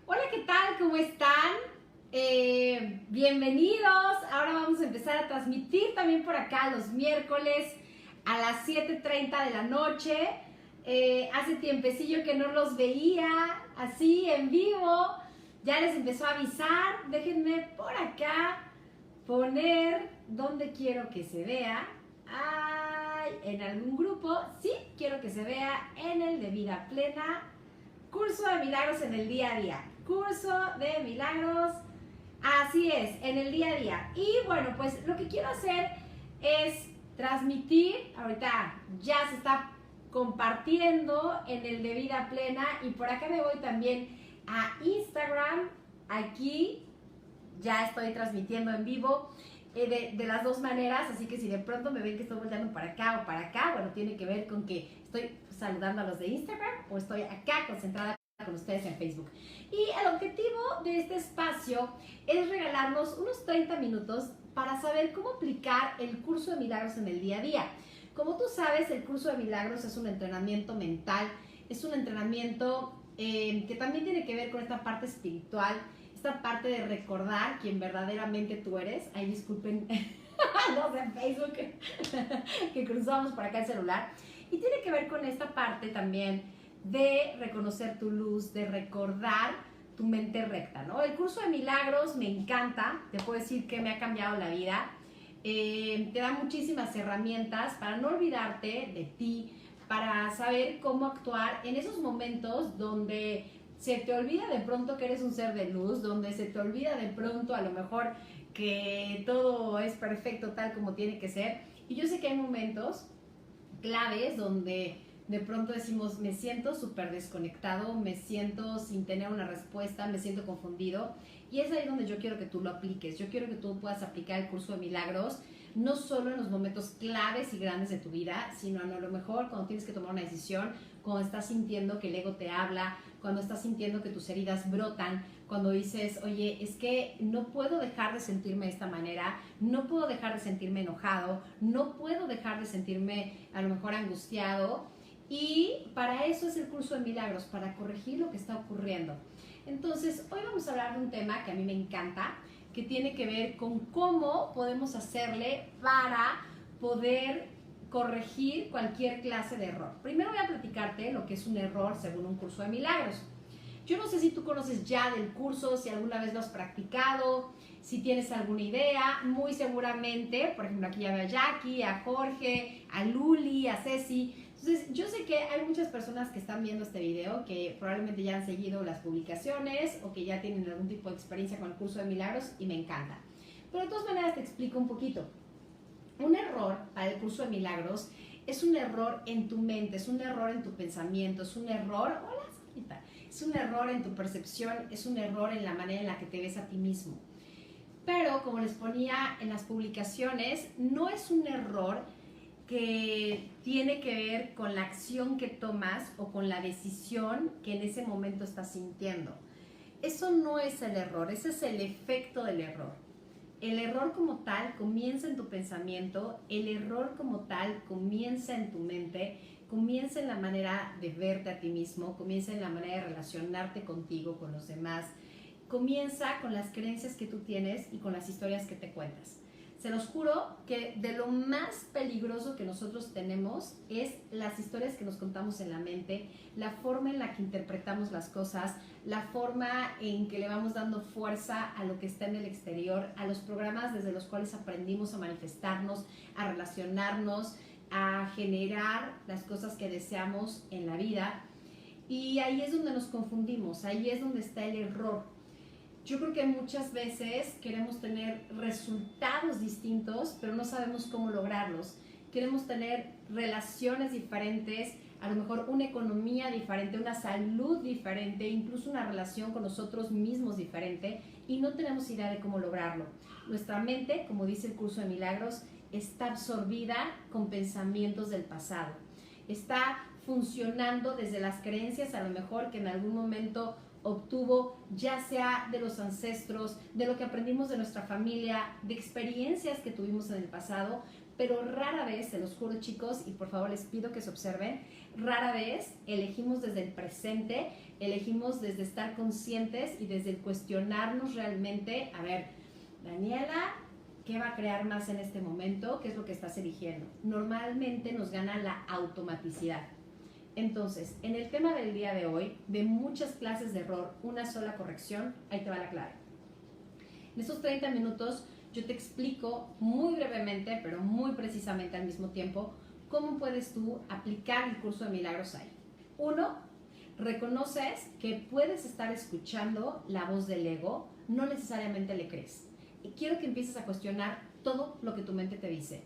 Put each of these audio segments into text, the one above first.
Hola, ¿qué tal? ¿Cómo están? Bienvenidos. Ahora vamos a empezar a transmitir también por acá los miércoles a las 7:30 de la noche. Hace tiempecillo que no los veía así en vivo. Ya les empezó a avisar. Déjenme por acá poner donde quiero que se vea. Ay, en algún grupo. Sí, quiero que se vea en el de Vida Plena. Curso de milagros en el día a día. Curso de milagros, así es, en el día a día. Y bueno, pues lo que quiero hacer es transmitir, ahorita ya se está compartiendo en el de Vida Plena y por acá me voy también a Instagram. Aquí ya estoy transmitiendo en vivo de las dos maneras, así que si de pronto me ven que estoy volteando para acá o para acá, bueno, tiene que ver con que estoy saludando a los de Instagram o estoy acá concentrada con ustedes en Facebook. Y el objetivo de este espacio es regalarnos unos 30 minutos para saber cómo aplicar el curso de milagros en el día a día. Como tú sabes, el curso de milagros es un entrenamiento mental, es un entrenamiento que también tiene que ver con esta parte espiritual, esta parte de recordar quién verdaderamente tú eres. Ay, disculpen los de Facebook que cruzamos por acá el celular. Y tiene que ver con esta parte también de reconocer tu luz, de recordar tu mente recta, ¿no? El curso de milagros me encanta, te puedo decir que me ha cambiado la vida. Te da muchísimas herramientas para no olvidarte de ti, para saber cómo actuar en esos momentos donde se te olvida de pronto que eres un ser de luz, donde se te olvida de pronto a lo mejor que todo es perfecto tal como tiene que ser. Y yo sé que hay momentos claves donde de pronto decimos, me siento súper desconectado, me siento sin tener una respuesta, me siento confundido. Y es ahí donde yo quiero que tú lo apliques. Yo quiero que tú puedas aplicar el curso de milagros, no solo en los momentos claves y grandes de tu vida, sino a lo mejor cuando tienes que tomar una decisión, cuando estás sintiendo que el ego te habla, cuando estás sintiendo que tus heridas brotan, cuando dices, oye, es que no puedo dejar de sentirme de esta manera, no puedo dejar de sentirme enojado, no puedo dejar de sentirme a lo mejor angustiado. Y para eso es el curso de milagros, para corregir lo que está ocurriendo. Entonces, hoy vamos a hablar de un tema que a mí me encanta, que tiene que ver con cómo podemos hacerle para poder corregir cualquier clase de error. Primero voy a platicarte lo que es un error según un curso de milagros. Yo no sé si tú conoces ya del curso, si alguna vez lo has practicado, si tienes alguna idea. Muy seguramente, por ejemplo, aquí ya veo a Jackie, a Jorge, a Luli, a Ceci. Entonces, yo sé que hay muchas personas que están viendo este video que probablemente ya han seguido las publicaciones o que ya tienen algún tipo de experiencia con el curso de milagros y me encanta. Pero de todas maneras te explico un poquito. Un error para el curso de milagros es un error en tu mente, es un error en tu pensamiento, es un error, hola, Sarita, es un error en tu percepción, es un error en la manera en la que te ves a ti mismo. Pero como les ponía en las publicaciones, no es un error que tiene que ver con la acción que tomas o con la decisión que en ese momento estás sintiendo. Eso no es el error, ese es el efecto del error. El error como tal comienza en tu pensamiento, el error como tal comienza en tu mente, comienza en la manera de verte a ti mismo, comienza en la manera de relacionarte contigo, con los demás, comienza con las creencias que tú tienes y con las historias que te cuentas. Se los juro que de lo más peligroso que nosotros tenemos es las historias que nos contamos en la mente, la forma en la que interpretamos las cosas, la forma en que le vamos dando fuerza a lo que está en el exterior, a los programas desde los cuales aprendimos a manifestarnos, a relacionarnos, a generar las cosas que deseamos en la vida. Y ahí es donde nos confundimos, ahí es donde está el error. Yo creo que muchas veces queremos tener resultados distintos, pero no sabemos cómo lograrlos. Queremos tener relaciones diferentes, a lo mejor una economía diferente, una salud diferente, incluso una relación con nosotros mismos diferente, y no tenemos idea de cómo lograrlo. Nuestra mente, como dice el curso de milagros, está absorbida con pensamientos del pasado. Está funcionando desde las creencias, a lo mejor que en algún momento obtuvo, ya sea de los ancestros, de lo que aprendimos de nuestra familia, de experiencias que tuvimos en el pasado, pero rara vez, se los juro chicos, y por favor les pido que se observen, rara vez elegimos desde el presente, elegimos desde estar conscientes y desde el cuestionarnos realmente, a ver, Daniela, ¿qué va a crear más en este momento? ¿Qué es lo que estás eligiendo? Normalmente nos gana la automaticidad. Entonces, en el tema del día de hoy, de muchas clases de error, una sola corrección, ahí te va la clave. En estos 30 minutos yo te explico muy brevemente, pero muy precisamente al mismo tiempo, cómo puedes tú aplicar el curso de milagros ahí. Uno, reconoces que puedes estar escuchando la voz del ego, no necesariamente le crees. Y quiero que empieces a cuestionar todo lo que tu mente te dice.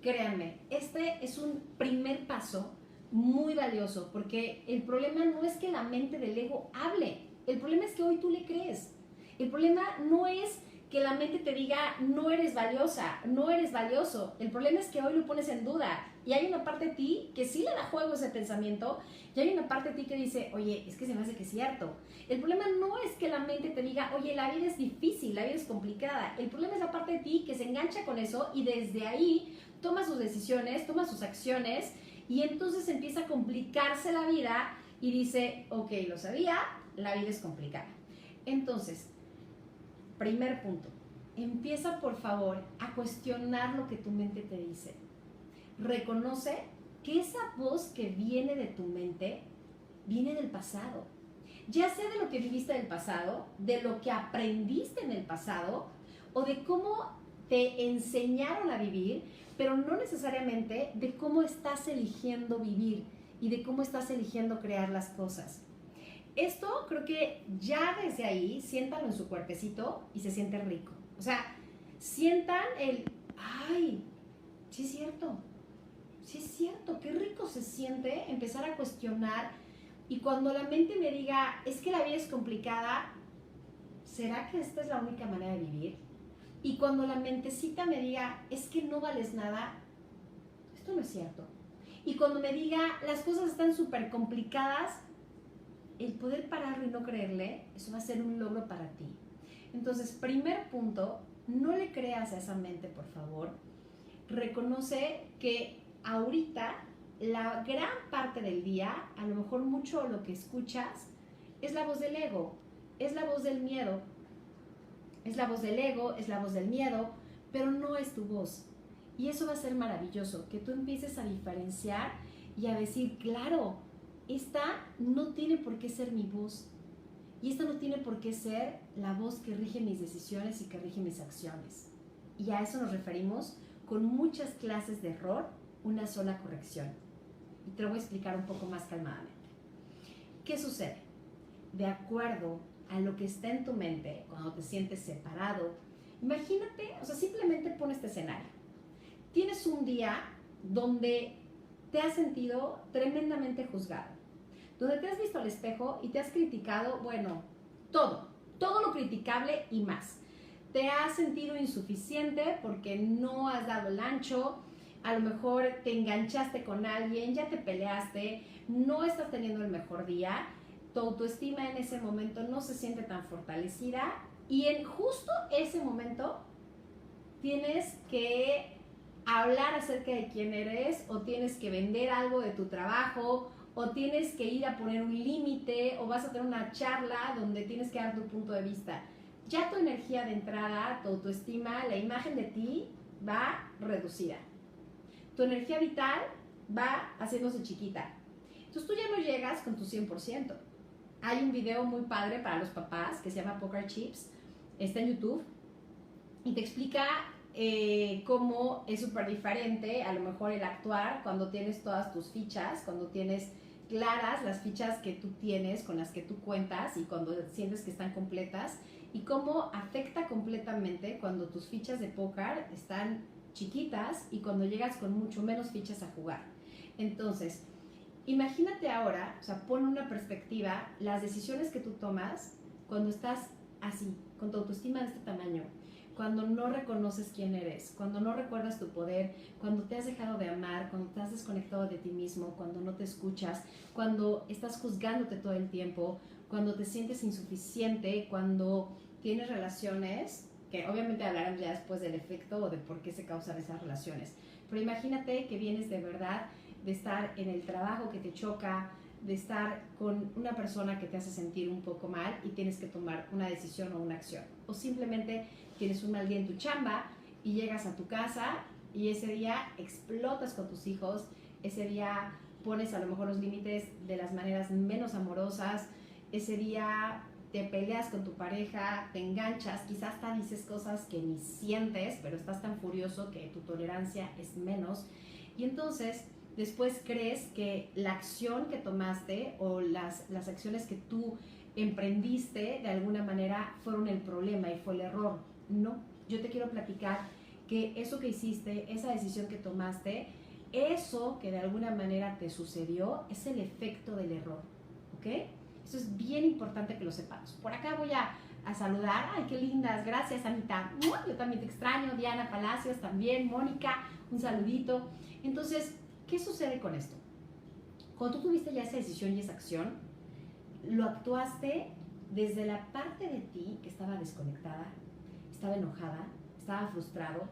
Créanme, este es un primer paso muy valioso, porque el problema no es que la mente del ego hable, el problema es que hoy tú le crees. El problema no es que la mente te diga no eres valiosa, no eres valioso. El problema es que hoy lo pones en duda y hay una parte de ti que sí le da juego a ese pensamiento y hay una parte de ti que dice, oye, es que se me hace que es cierto. El problema no es que la mente te diga, oye, la vida es difícil, la vida es complicada. El problema es la parte de ti que se engancha con eso y desde ahí toma sus decisiones, toma sus acciones y entonces empieza a complicarse la vida y dice, ok, lo sabía, la vida es complicada. Entonces, primer punto, empieza por favor a cuestionar lo que tu mente te dice. Reconoce que esa voz que viene de tu mente viene del pasado. Ya sea de lo que viviste del pasado, de lo que aprendiste en el pasado o de cómo te enseñaron a vivir, pero no necesariamente de cómo estás eligiendo vivir y de cómo estás eligiendo crear las cosas. Esto creo que ya desde ahí, siéntanlo en su cuerpecito y se siente rico. O sea, sientan el, ay, sí es cierto, qué rico se siente empezar a cuestionar y cuando la mente me diga, es que la vida es complicada, ¿será que esta es la única manera de vivir? Y cuando la mentecita me diga, es que no vales nada, esto no es cierto. Y cuando me diga, las cosas están súper complicadas, el poder pararlo y no creerle, eso va a ser un logro para ti. Entonces, primer punto, no le creas a esa mente, por favor. Reconoce que ahorita, la gran parte del día, a lo mejor mucho lo que escuchas, es la voz del ego, es la voz del miedo. Es la voz del ego, es la voz del miedo, pero no es tu voz. Y eso va a ser maravilloso, que tú empieces a diferenciar y a decir, claro, esta no tiene por qué ser mi voz. Y esta no tiene por qué ser la voz que rige mis decisiones y que rige mis acciones. Y a eso nos referimos con muchas clases de error, una sola corrección. Y te lo voy a explicar un poco más calmadamente. ¿Qué sucede? De acuerdo a lo que está en tu mente, cuando te sientes separado, imagínate, o sea, simplemente pon este escenario. Tienes un día donde te has sentido tremendamente juzgado, donde te has visto al espejo y te has criticado, bueno, todo lo criticable y más. Te has sentido insuficiente porque no has dado el ancho, a lo mejor te enganchaste con alguien, ya te peleaste, no estás teniendo el mejor día, tu autoestima en ese momento no se siente tan fortalecida y en justo ese momento tienes que hablar acerca de quién eres o tienes que vender algo de tu trabajo o tienes que ir a poner un límite o vas a tener una charla donde tienes que dar tu punto de vista. Ya tu energía de entrada, tu autoestima, la imagen de ti va reducida. Tu energía vital va haciéndose chiquita. Entonces tú ya no llegas con tu 100%. Hay un video muy padre para los papás que se llama Poker Chips, está en YouTube y te explica cómo es súper diferente a lo mejor el actuar cuando tienes todas tus fichas, cuando tienes claras las fichas que tú tienes, con las que tú cuentas y cuando sientes que están completas y cómo afecta completamente cuando tus fichas de póker están chiquitas y cuando llegas con mucho menos fichas a jugar. Entonces, imagínate ahora, o sea, pon una perspectiva, las decisiones que tú tomas cuando estás así, con tu autoestima de este tamaño, cuando no reconoces quién eres, cuando no recuerdas tu poder, cuando te has dejado de amar, cuando te has desconectado de ti mismo, cuando no te escuchas, cuando estás juzgándote todo el tiempo, cuando te sientes insuficiente, cuando tienes relaciones, que obviamente hablaremos ya después del efecto o de por qué se causan esas relaciones, Pero imagínate que vienes de verdad de estar en el trabajo que te choca, de estar con una persona que te hace sentir un poco mal y tienes que tomar una decisión o una acción. O simplemente tienes un mal día en tu chamba y llegas a tu casa y ese día explotas con tus hijos, ese día pones a lo mejor los límites de las maneras menos amorosas, ese día te peleas con tu pareja, te enganchas, quizás hasta dices cosas que ni sientes, pero estás tan furioso que tu tolerancia es menos. Y entonces después crees que la acción que tomaste o las acciones que tú emprendiste de alguna manera fueron el problema y fue el error. No, yo te quiero platicar que eso que hiciste, esa decisión que tomaste, eso que de alguna manera te sucedió es el efecto del error, ¿ok? Eso es bien importante que lo sepamos. Por acá voy a saludar. Ay, qué lindas. Gracias, Anita. Yo también te extraño. Diana Palacios también. Mónica, un saludito. Entonces, ¿qué sucede con esto? Cuando tú tuviste ya esa decisión y esa acción, lo actuaste desde la parte de ti que estaba desconectada, estaba enojada, estaba frustrado,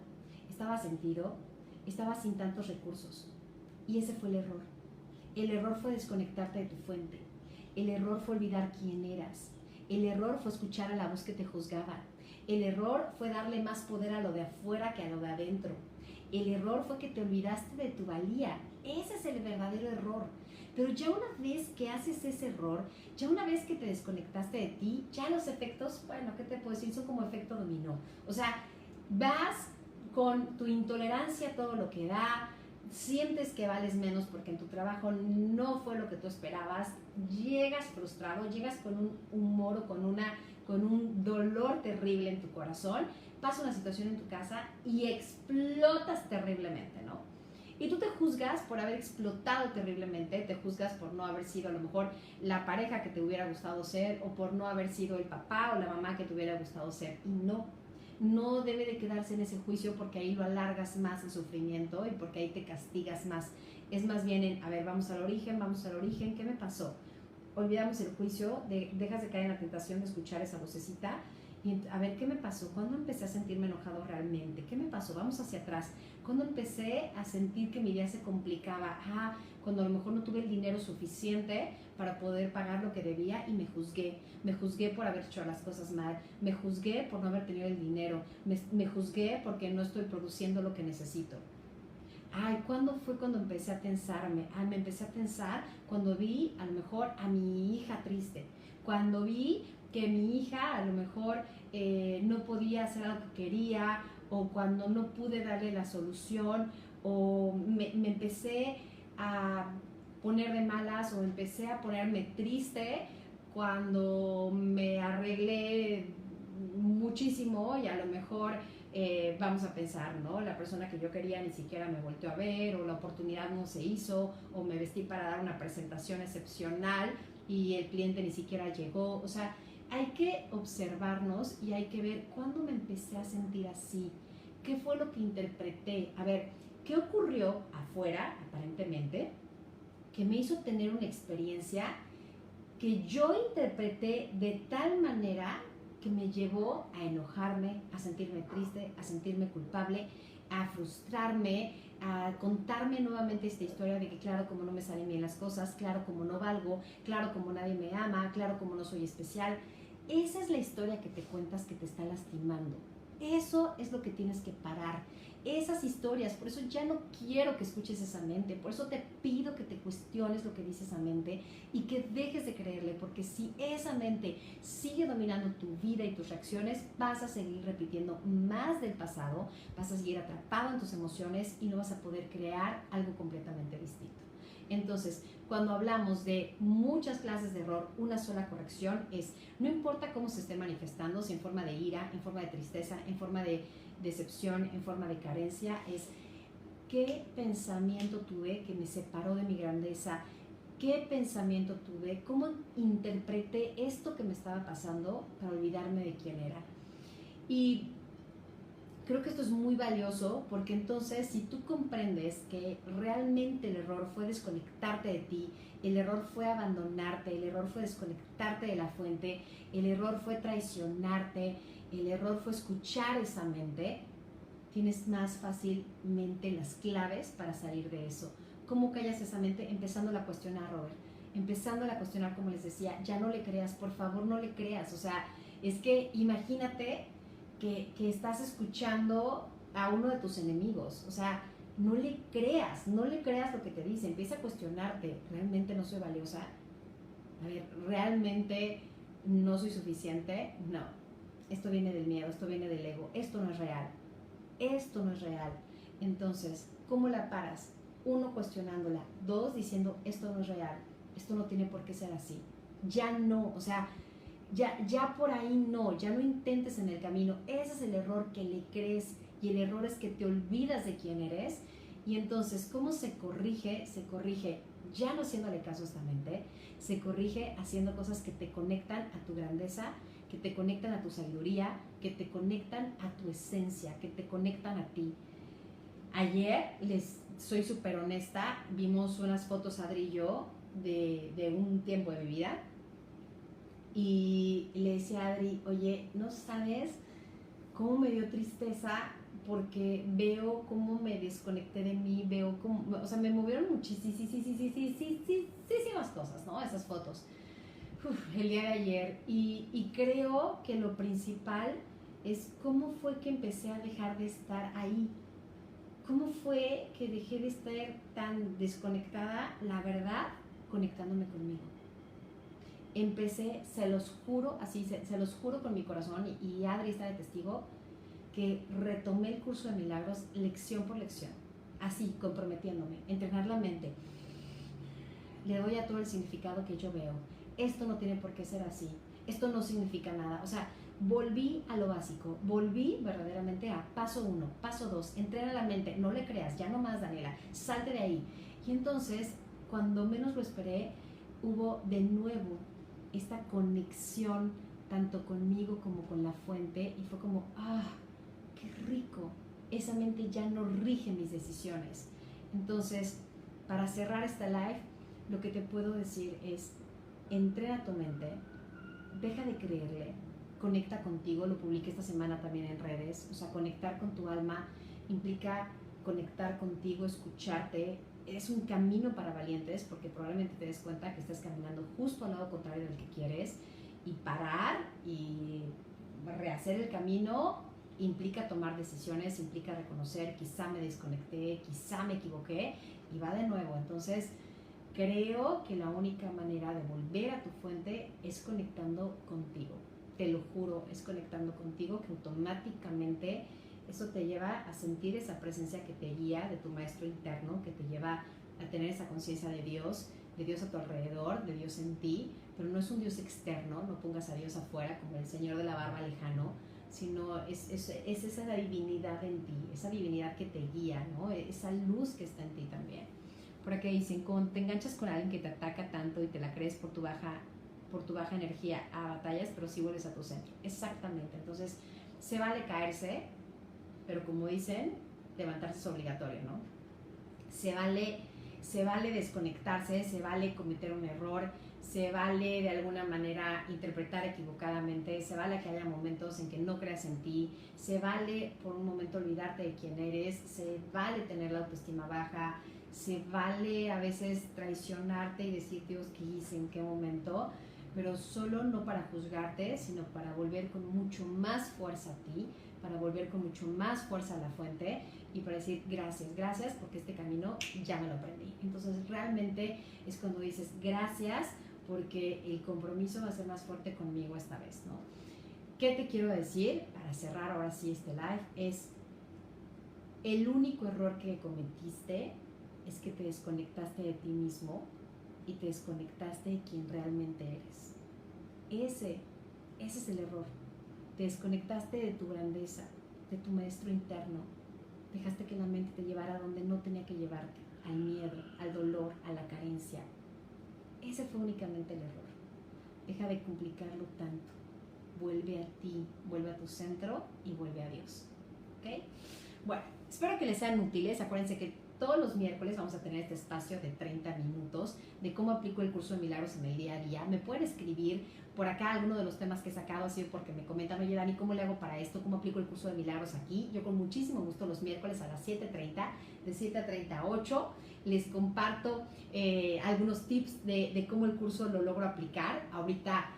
estaba sentido, estaba sin tantos recursos. Y ese fue el error. El error fue desconectarte de tu fuente. El error fue olvidar quién eras. El error fue escuchar a la voz que te juzgaba. El error fue darle más poder a lo de afuera que a lo de adentro. El error fue que te olvidaste de tu valía. Ese es el verdadero error. Pero ya una vez que haces ese error, ya una vez que te desconectaste de ti, ya los efectos, bueno, ¿qué te puedo decir? Son como efecto dominó. O sea, vas con tu intolerancia a todo lo que da, sientes que vales menos porque en tu trabajo no fue lo que tú esperabas, llegas frustrado, llegas con un humor o con un dolor terrible en tu corazón, pasa una situación en tu casa y explotas terriblemente, ¿no? Y tú te juzgas por haber explotado terriblemente, te juzgas por no haber sido a lo mejor la pareja que te hubiera gustado ser o por no haber sido el papá o la mamá que te hubiera gustado ser. Y no debe de quedarse en ese juicio porque ahí lo alargas más el sufrimiento y porque ahí te castigas más. Es más bien en, a ver, vamos al origen, ¿qué me pasó? Olvidamos el juicio, dejas de caer en la tentación de escuchar esa vocecita y a ver, ¿qué me pasó? ¿Cuándo empecé a sentirme enojado realmente? ¿Qué me pasó? Vamos hacia atrás. ¿Cuándo empecé a sentir que mi vida se complicaba? Cuando a lo mejor no tuve el dinero suficiente para poder pagar lo que debía y me juzgué. Me juzgué por haber hecho las cosas mal. Me juzgué por no haber tenido el dinero. Me juzgué porque no estoy produciendo lo que necesito. ¿Cuándo fue cuando empecé a tensarme? Me empecé a tensar cuando vi a lo mejor a mi hija triste. Cuando vi que mi hija a lo mejor no podía hacer algo que quería, o cuando no pude darle la solución, o me empecé a poner de malas o empecé a ponerme triste cuando me arreglé muchísimo y a lo mejor vamos a pensar, ¿no? La persona que yo quería ni siquiera me volteó a ver, o la oportunidad no se hizo, o me vestí para dar una presentación excepcional y el cliente ni siquiera llegó. O sea, hay que observarnos y hay que ver cuándo me empecé a sentir así, qué fue lo que interpreté, a ver, qué ocurrió afuera, aparentemente, que me hizo tener una experiencia que yo interpreté de tal manera que me llevó a enojarme, a sentirme triste, a sentirme culpable, a frustrarme, a contarme nuevamente esta historia de que claro como no me salen bien las cosas, claro como no valgo, claro como nadie me ama, claro como no soy especial. Esa es la historia que te cuentas que te está lastimando. Eso es lo que tienes que parar. Esas historias, por eso ya no quiero que escuches esa mente, por eso te pido que te cuestiones lo que dice esa mente y que dejes de creerle, porque si esa mente sigue dominando tu vida y tus reacciones, vas a seguir repitiendo más del pasado, vas a seguir atrapado en tus emociones y no vas a poder crear algo completamente distinto. Entonces, cuando hablamos de muchas clases de error, una sola corrección es, no importa cómo se esté manifestando, si en forma de ira, en forma de tristeza, en forma de decepción, en forma de carencia, es qué pensamiento tuve que me separó de mi grandeza, qué pensamiento tuve, cómo interpreté esto que me estaba pasando para olvidarme de quién era. Y creo que esto es muy valioso porque entonces si tú comprendes que realmente el error fue desconectarte de ti, el error fue abandonarte, el error fue desconectarte de la fuente, el error fue traicionarte, el error fue escuchar esa mente, tienes más fácilmente las claves para salir de eso. ¿Cómo callas esa mente? Empezándola a cuestionar, Robert. Empezándola a cuestionar, como les decía, ya no le creas, por favor no le creas. O sea, es que imagínate que estás escuchando a uno de tus enemigos. O sea, no le creas lo que te dice. Empieza a cuestionarte, ¿realmente no soy valiosa? A ver, ¿realmente no soy suficiente? No. Esto viene del miedo, esto viene del ego, esto no es real. Esto no es real. Entonces, ¿cómo la paras? 1, cuestionándola. 2, diciendo, esto no es real, esto no tiene por qué ser así. Ya no, o sea, ya por ahí no, ya no intentes en el camino. Ese es el error, que le crees, y el error es que te olvidas de quién eres. Y entonces, ¿cómo se corrige? Se corrige ya no haciéndole caso a esta mente, se corrige haciendo cosas que te conectan a tu grandeza, que te conectan a tu sabiduría, que te conectan a tu esencia, que te conectan a ti. Ayer, les soy súper honesta, vimos unas fotos Adri y yo de un tiempo de mi vida, y le decía a Adri, oye, no sabes cómo me dio tristeza, porque veo cómo me desconecté de mí, veo cómo, o sea, me movieron muchísimas cosas, ¿no? Esas fotos. El día de ayer, y creo que lo principal es cómo fue que empecé a dejar de estar ahí, cómo fue que dejé de estar tan desconectada, la verdad, conectándome conmigo. Empecé, se los juro, así, se los juro con mi corazón, y Adri está de testigo, que retomé el curso de milagros lección por lección, así, comprometiéndome, entrenar la mente. Le doy a todo el significado que yo veo. Esto no tiene por qué ser así, esto no significa nada. O sea, volví a lo básico, volví verdaderamente a paso 1, paso 2, entrena la mente, no le creas, ya no más, Daniela, salte de ahí. Y entonces, cuando menos lo esperé, hubo de nuevo esta conexión tanto conmigo como con la fuente, y fue como, qué rico, esa mente ya no rige mis decisiones. Entonces, para cerrar esta live, lo que te puedo decir es, entrena tu mente, deja de creerle, conecta contigo. Lo publiqué esta semana también en redes. O sea, conectar con tu alma implica conectar contigo, escucharte. Es un camino para valientes, porque probablemente te des cuenta que estás caminando justo al lado contrario del que quieres, y parar y rehacer el camino implica tomar decisiones, implica reconocer, quizá me desconecté, quizá me equivoqué, y va de nuevo. Entonces, creo que la única manera de volver a tu fuente es conectando contigo. Te lo juro, es conectando contigo, que automáticamente eso te lleva a sentir esa presencia que te guía, de tu maestro interno, que te lleva a tener esa conciencia de Dios a tu alrededor, de Dios en ti, pero no es un Dios externo. No pongas a Dios afuera como el señor de la barba lejano, sino es esa divinidad en ti, esa divinidad que te guía, ¿no? Esa luz que está en ti también. Por aquí dicen, cuando te enganchas con alguien que te ataca tanto y te la crees por tu baja energía, a batallas, pero sí vuelves a tu centro. Exactamente. Entonces, se vale caerse, pero como dicen, levantarse es obligatorio, ¿no? Se vale desconectarse, se vale cometer un error, se vale de alguna manera interpretar equivocadamente, se vale que haya momentos en que no creas en ti, se vale por un momento olvidarte de quién eres, se vale tener la autoestima baja, se vale a veces traicionarte y decir, Dios, ¿qué hice? ¿En qué momento? Pero solo no para juzgarte, sino para volver con mucho más fuerza a ti, para volver con mucho más fuerza a la fuente, y para decir gracias, porque este camino ya me lo aprendí. Entonces realmente es cuando dices gracias, porque el compromiso va a ser más fuerte conmigo esta vez, ¿no? ¿Qué te quiero decir? Para cerrar ahora sí este live, es el único error que cometiste es que te desconectaste de ti mismo y te desconectaste de quien realmente eres. Ese es el error. Te desconectaste de tu grandeza, de tu maestro interno. Dejaste que la mente te llevara a donde no tenía que llevarte, al miedo, al dolor, a la carencia. Ese fue únicamente el error. Deja de complicarlo tanto. Vuelve a ti, vuelve a tu centro y vuelve a Dios. ¿Ok? Bueno, espero que les sean útiles. Acuérdense que todos los miércoles vamos a tener este espacio de 30 minutos de cómo aplico el curso de milagros en el día a día. Me pueden escribir por acá. Alguno de los temas que he sacado ha sido porque me comentan, oye Dani, ¿cómo le hago para esto? ¿Cómo aplico el curso de milagros aquí? Yo con muchísimo gusto los miércoles a las 7:30, de 7:30 a 8, les comparto algunos tips de cómo el curso lo logro aplicar. Ahorita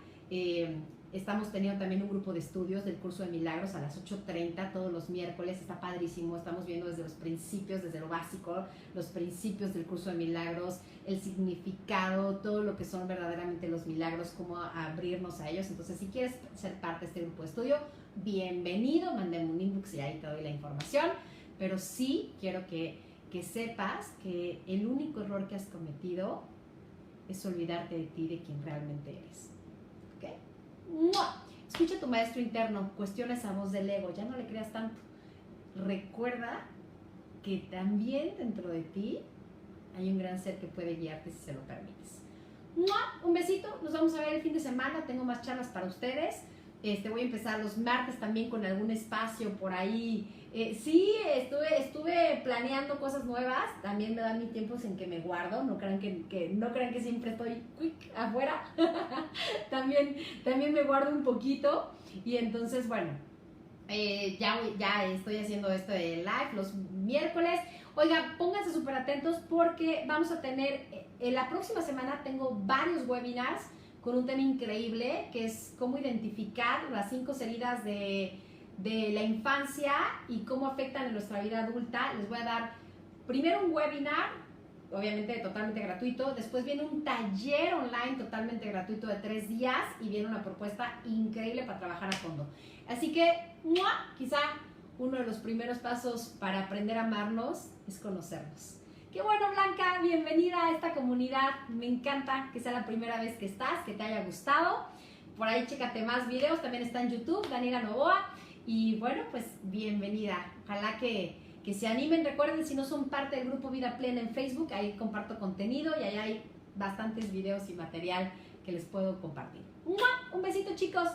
estamos teniendo también un grupo de estudios del curso de milagros a las 8:30 todos los miércoles. Está padrísimo. Estamos viendo desde los principios, desde lo básico, los principios del curso de milagros, el significado, todo lo que son verdaderamente los milagros, cómo abrirnos a ellos. Entonces, si quieres ser parte de este grupo de estudio, bienvenido. Mándame un inbox y ahí te doy la información. Pero sí quiero que sepas que el único error que has cometido es olvidarte de ti, de quien realmente eres. ¿Ok? ¡Mua! Escucha a tu maestro interno, cuestiona esa voz del ego, ya no le creas tanto. Recuerda que también dentro de ti hay un gran ser que puede guiarte si se lo permites. ¡Mua! Un besito, nos vamos a ver el fin de semana, tengo más charlas para ustedes. Voy a empezar los martes también con algún espacio por ahí. Sí, estuve planeando cosas nuevas. También me dan mis tiempos en que me guardo. No crean que siempre estoy quick afuera. también me guardo un poquito. Y entonces, bueno, ya estoy haciendo esto de live los miércoles. Oiga, pónganse súper atentos porque vamos a tener, la próxima semana tengo varios webinars con un tema increíble que es cómo identificar las 5 heridas de la infancia y cómo afectan en nuestra vida adulta. Les voy a dar primero un webinar, obviamente totalmente gratuito, después viene un taller online totalmente gratuito de 3 días y viene una propuesta increíble para trabajar a fondo. Así que, quizá uno de los primeros pasos para aprender a amarnos es conocernos. Qué bueno, Blanca, bienvenida a esta comunidad. Me encanta que sea la primera vez que estás, que te haya gustado. Por ahí chécate más videos, también está en YouTube, Daniela Novoa. Y bueno, pues bienvenida. Ojalá que se animen. Recuerden, si no son parte del grupo Vida Plena en Facebook, ahí comparto contenido y ahí hay bastantes videos y material que les puedo compartir. Un besito, chicos.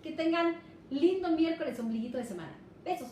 Que tengan lindo miércoles, ombliguito de semana. Besos.